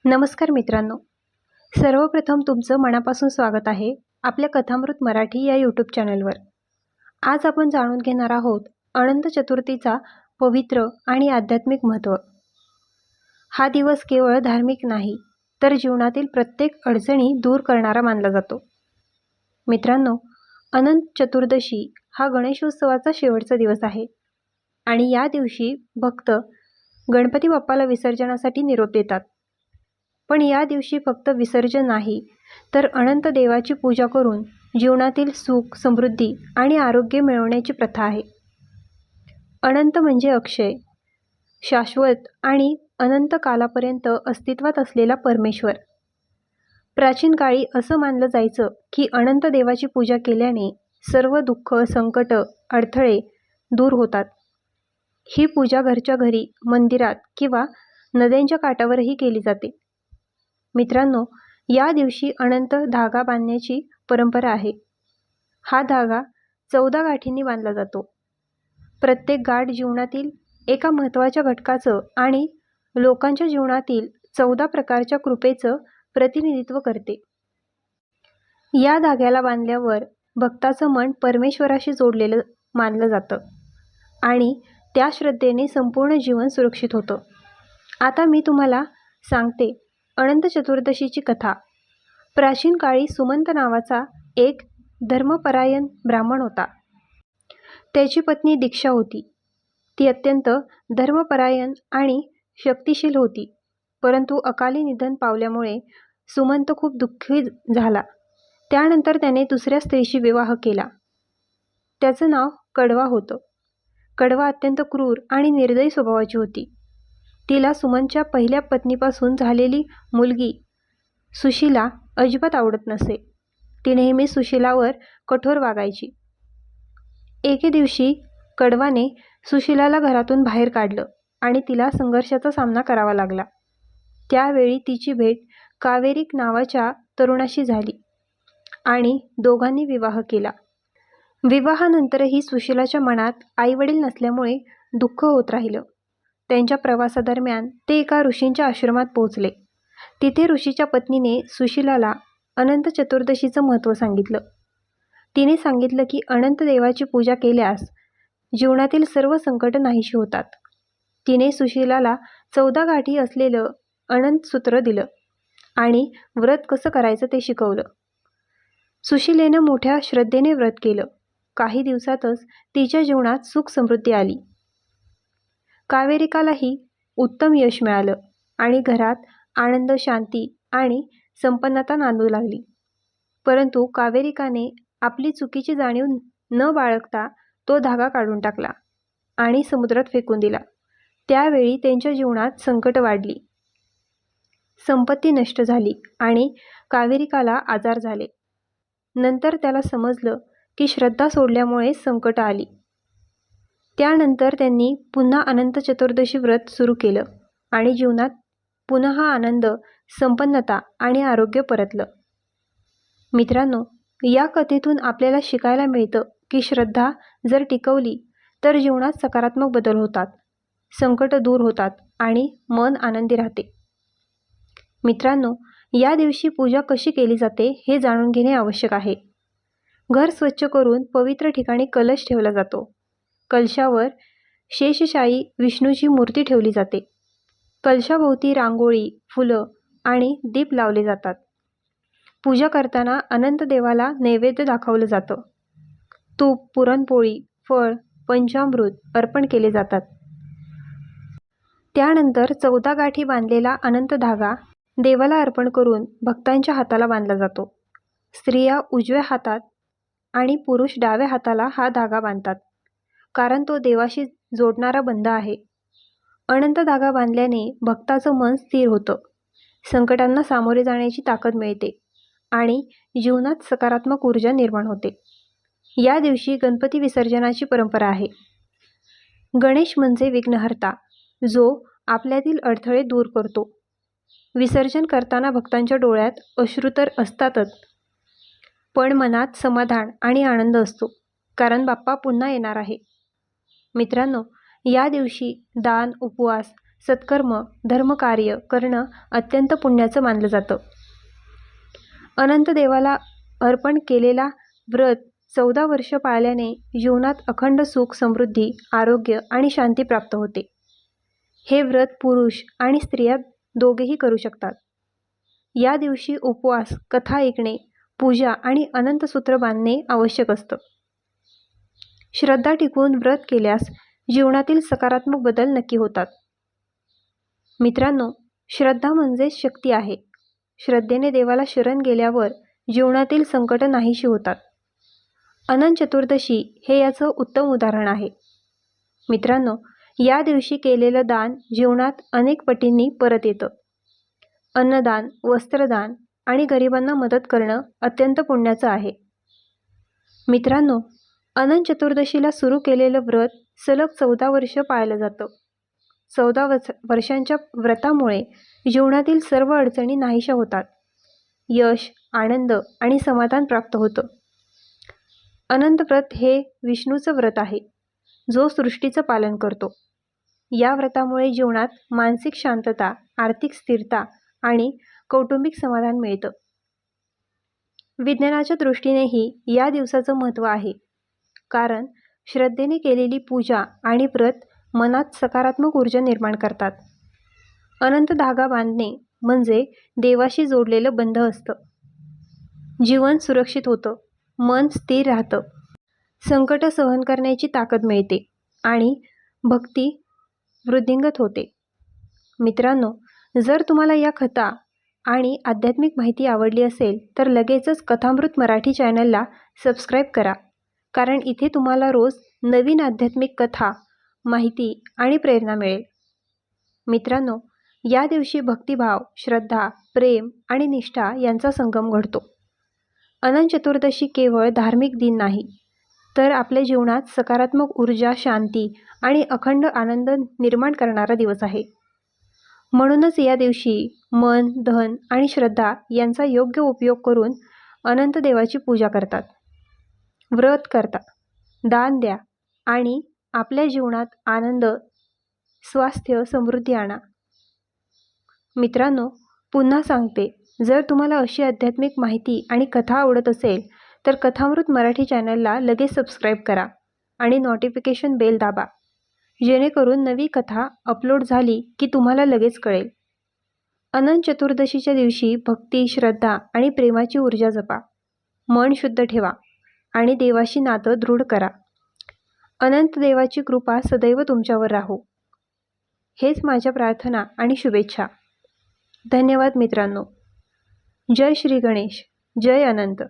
नमस्कार मित्रांनो, सर्वप्रथम तुमचं मनापासून स्वागत आहे आपल्या कथामृत मराठी या यूट्यूब चॅनलवर। आज आपण जाणून घेणार आहोत अनंत चतुर्थीचा पवित्र आणि आध्यात्मिक महत्त्व। हा दिवस केवळ धार्मिक नाही तर जीवनातील प्रत्येक अडचणी दूर करणारा मानला जातो। मित्रांनो, अनंत चतुर्दशी हा गणेशोत्सवाचा शेवटचा दिवस आहे आणि या दिवशी भक्त गणपती बाप्पाला विसर्जनासाठी निरोप देतात। पण या दिवशी फक्त विसर्जन नाही तर अनंत देवाची पूजा करून जीवनातील सुख, समृद्धी आणि आरोग्य मिळवण्याची प्रथा आहे। अनंत म्हणजे अक्षय, शाश्वत आणि अनंत कालापर्यंत अस्तित्वात असलेला परमेश्वर। प्राचीन काळी असं मानलं जायचं की अनंत देवाची पूजा केल्याने सर्व दुःख, संकट, अडथळे दूर होतात। ही पूजा घरच्या घरी, मंदिरात किंवा नद्यांच्या काठावरही केली जाते। मित्रांनो, या दिवशी अनंत धागा बांधण्याची परंपरा आहे। हा धागा 14 गाठींनी बांधला जातो। प्रत्येक गाठ जीवनातील एका महत्त्वाच्या घटकाचं आणि लोकांच्या जीवनातील 14 प्रकारच्या कृपेचं प्रतिनिधित्व करते। या धाग्याला बांधल्यावर भक्ताचं मन परमेश्वराशी जोडलेलं मानलं जातं आणि त्या श्रद्धेने संपूर्ण जीवन सुरक्षित होतं। आता मी तुम्हाला सांगते अनंत चतुर्दशीची कथा। प्राचीन काळी सुमंत नावाचा एक धर्मपरायण ब्राह्मण होता। त्याची पत्नी दीक्षा होती। ती अत्यंत धर्मपरायण आणि शक्तिशील होती, परंतु अकाली निधन पावल्यामुळे सुमंत खूप दुःखी झाला। त्यानंतर त्याने दुसऱ्या स्त्रीशी विवाह केला। त्याचं नाव कडवा होतं। कडवा अत्यंत क्रूर आणि निर्दयी स्वभावाची होती। तिला सुमंतच्या पहिल्या पत्नीपासून झालेली मुलगी सुशीला अजिबात आवडत नसे। ती नेहमी सुशीलावर कठोर वागायची। एके दिवशी कडवाने सुशीलाला घरातून बाहेर काढलं आणि तिला संघर्षाचा सामना करावा लागला। त्यावेळी तिची भेट कावेरी नावाच्या तरुणाशी झाली आणि दोघांनी विवाह केला। विवाहानंतरही सुशीलाच्या मनात आईवडील नसल्यामुळे दुःख होत राहिलं। त्यांच्या प्रवासादरम्यान ते एका ऋषींच्या आश्रमात पोहोचले। तिथे ऋषीच्या पत्नीने सुशीलाला अनंत चतुर्दशीचं महत्त्व सांगितलं। तिने सांगितलं की अनंत देवाची पूजा केल्यास जीवनातील सर्व संकट नाहीशी होतात। तिने सुशीलाला 14 गाठी असलेलं अनंत सूत्र दिलं आणि व्रत कसं करायचं ते शिकवलं। सुशीलेनं मोठ्या श्रद्धेने व्रत केलं। काही दिवसातच तिच्या जीवनात सुख समृद्धी आली। कावेरिकालाही उत्तम यश मिळालं आणि घरात आनंद, शांती आणि संपन्नता नांदू लागली। परंतु कावेरिकाने आपली चुकीची जाणीव न बाळगता तो धागा काढून टाकला आणि समुद्रात फेकून दिला। त्यावेळी त्यांच्या जीवनात संकट वाढली, संपत्ती नष्ट झाली आणि कावेरिकाला आजार झाले। नंतर त्याला समजलं की श्रद्धा सोडल्यामुळे संकट आली। त्यानंतर त्यांनी पुन्हा अनंत चतुर्दशी व्रत सुरू केलं आणि जीवनात पुन्हा आनंद, संपन्नता आणि आरोग्य परतलं। मित्रांनो, या कथेतून आपल्याला शिकायला मिळतं की श्रद्धा जर टिकवली तर जीवनात सकारात्मक बदल होतात, संकट दूर होतात आणि मन आनंदी राहते। मित्रांनो, या दिवशी पूजा कशी केली जाते हे जाणून घेणे आवश्यक आहे। घर स्वच्छ करून पवित्र ठिकाणी कलश ठेवला जातो। कलशावर शेषशायी विष्णूची मूर्ती ठेवली जाते। कलशाभोवती रांगोळी, फुलं आणि दीप लावले जातात। पूजा करताना अनंत देवाला नैवेद्य दाखवलं जातं। तूप, पुरणपोळी, फळ, पंचामृत अर्पण केले जातात। त्यानंतर 14 गाठी बांधलेला अनंत धागा देवाला अर्पण करून भक्तांच्या हाताला बांधला जातो। स्त्रिया उजव्या हातात आणि पुरुष डाव्या हाताला हा धागा बांधतात, कारण तो देवाशी जोडणारा बंध आहे। अनंत धागा बांधल्याने भक्ताचं मन स्थिर होतं, संकटांना सामोरे जाण्याची ताकद मिळते आणि जीवनात सकारात्मक ऊर्जा निर्माण होते। या दिवशी गणपती विसर्जनाची परंपरा आहे। गणेश म्हणजे विघ्नहर्ता, जो आपल्यातील अडथळे दूर करतो। विसर्जन करताना भक्तांच्या डोळ्यात अश्रू तर असतातच, पण मनात समाधान आणि आनंद असतो, कारण बाप्पा पुन्हा येणार आहे। मित्रांनो, या दिवशी दान, उपवास सत्कर्म धर्मकार्य करणं अत्यंत पुण्याचं मानलं जातं. अनंत देवाला अर्पण केलेला व्रत 14 वर्ष पाळल्याने जीवनात अखंड सुख, समृद्धी, आरोग्य आणि शांती प्राप्त होते. हे व्रत पुरुष आणि स्त्रिया दोघेही करू शकतात. या दिवशी उपवास, कथा ऐकणे, पूजा आणि अनंत सूत्र बांधणे आवश्यक असतं. श्रद्धा टिकवून व्रत केल्यास जीवनातील सकारात्मक बदल नक्की होतात. मित्रांनो, श्रद्धा म्हणजेच शक्ती आहे. श्रद्धेने देवाला शरण गेल्यावर जीवनातील संकट नाहीशी होतात. अनंत चतुर्दशी हे याचं उत्तम उदाहरण आहे. मित्रांनो, या दिवशी केलेलं दान जीवनात अनेक पटींनी परत येतं. अन्नदान, वस्त्रदान आणि गरिबांना मदत करणं अत्यंत पुण्याचं आहे. मित्रांनो, अनंत चतुर्दशीला सुरू केलेलं व्रत सलग 14 वर्ष पाळलं जातं. 14 वर्षांच्या व्रतामुळे जीवनातील सर्व अडचणी नाहीशा होतात. यश, आनंद आणि समाधान प्राप्त होतं. अनंत व्रत हे विष्णूचं व्रत आहे, जो सृष्टीचं पालन करतो. या व्रतामुळे जीवनात मानसिक शांतता, आर्थिक स्थिरता आणि कौटुंबिक समाधान मिळतं. विज्ञानाच्या दृष्टीनेही या दिवसाचं महत्त्व आहे, कारण श्रद्धेने केलेली पूजा आणि व्रत मनात सकारात्मक ऊर्जा निर्माण करतात. अनंत धागा बांधणे म्हणजे देवाशी जोडलेलं बंध असतं. जीवन सुरक्षित होतं, मन स्थिर राहतं, संकट सहन करण्याची ताकद मिळते आणि भक्ती वृद्धिंगत होते. मित्रांनो, जर तुम्हाला या कथा आणि आध्यात्मिक माहिती आवडली असेल तर लगेचच कथामृत मराठी चॅनलला सबस्क्राईब करा, कारण इथे तुम्हाला रोज नवीन आध्यात्मिक कथा, माहिती आणि प्रेरणा मिळेल. मित्रांनो, या दिवशी भक्तिभाव, श्रद्धा, प्रेम आणि निष्ठा यांचा संगम घडतो. अनंत चतुर्दशी केवळ धार्मिक दिन नाही, तर आपल्या जीवनात सकारात्मक ऊर्जा, शांती आणि अखंड आनंद निर्माण करणारा दिवस आहे. म्हणूनच या दिवशी मन, धन आणि श्रद्धा यांचा योग्य उपयोग करून अनंत देवाची पूजा करतात, व्रत करता, दान द्या आणि आपल्या जीवनात आनंद, स्वास्थ्य, समृद्धी आणा. मित्रांनो, पुन्हा सांगते, जर तुम्हाला अशी आध्यात्मिक माहिती आणि कथा आवडत असेल तर कथामृत मराठी चॅनलला लगेच सबस्क्राईब करा आणि नोटिफिकेशन बेल दाबा, जेणेकरून नवी कथा अपलोड झाली की तुम्हाला लगेच कळेल. अनंत चतुर्दशीच्या दिवशी भक्ती, श्रद्धा आणि प्रेमाची ऊर्जा जपा. मन शुद्ध ठेवा आणि देवाशी नातं दृढ करा. अनंत देवाची कृपा सदैव तुमच्यावर राहो. हेच माझ्या प्रार्थना आणि शुभेच्छा. धन्यवाद मित्रांनो. जय श्री गणेश. जय अनंत.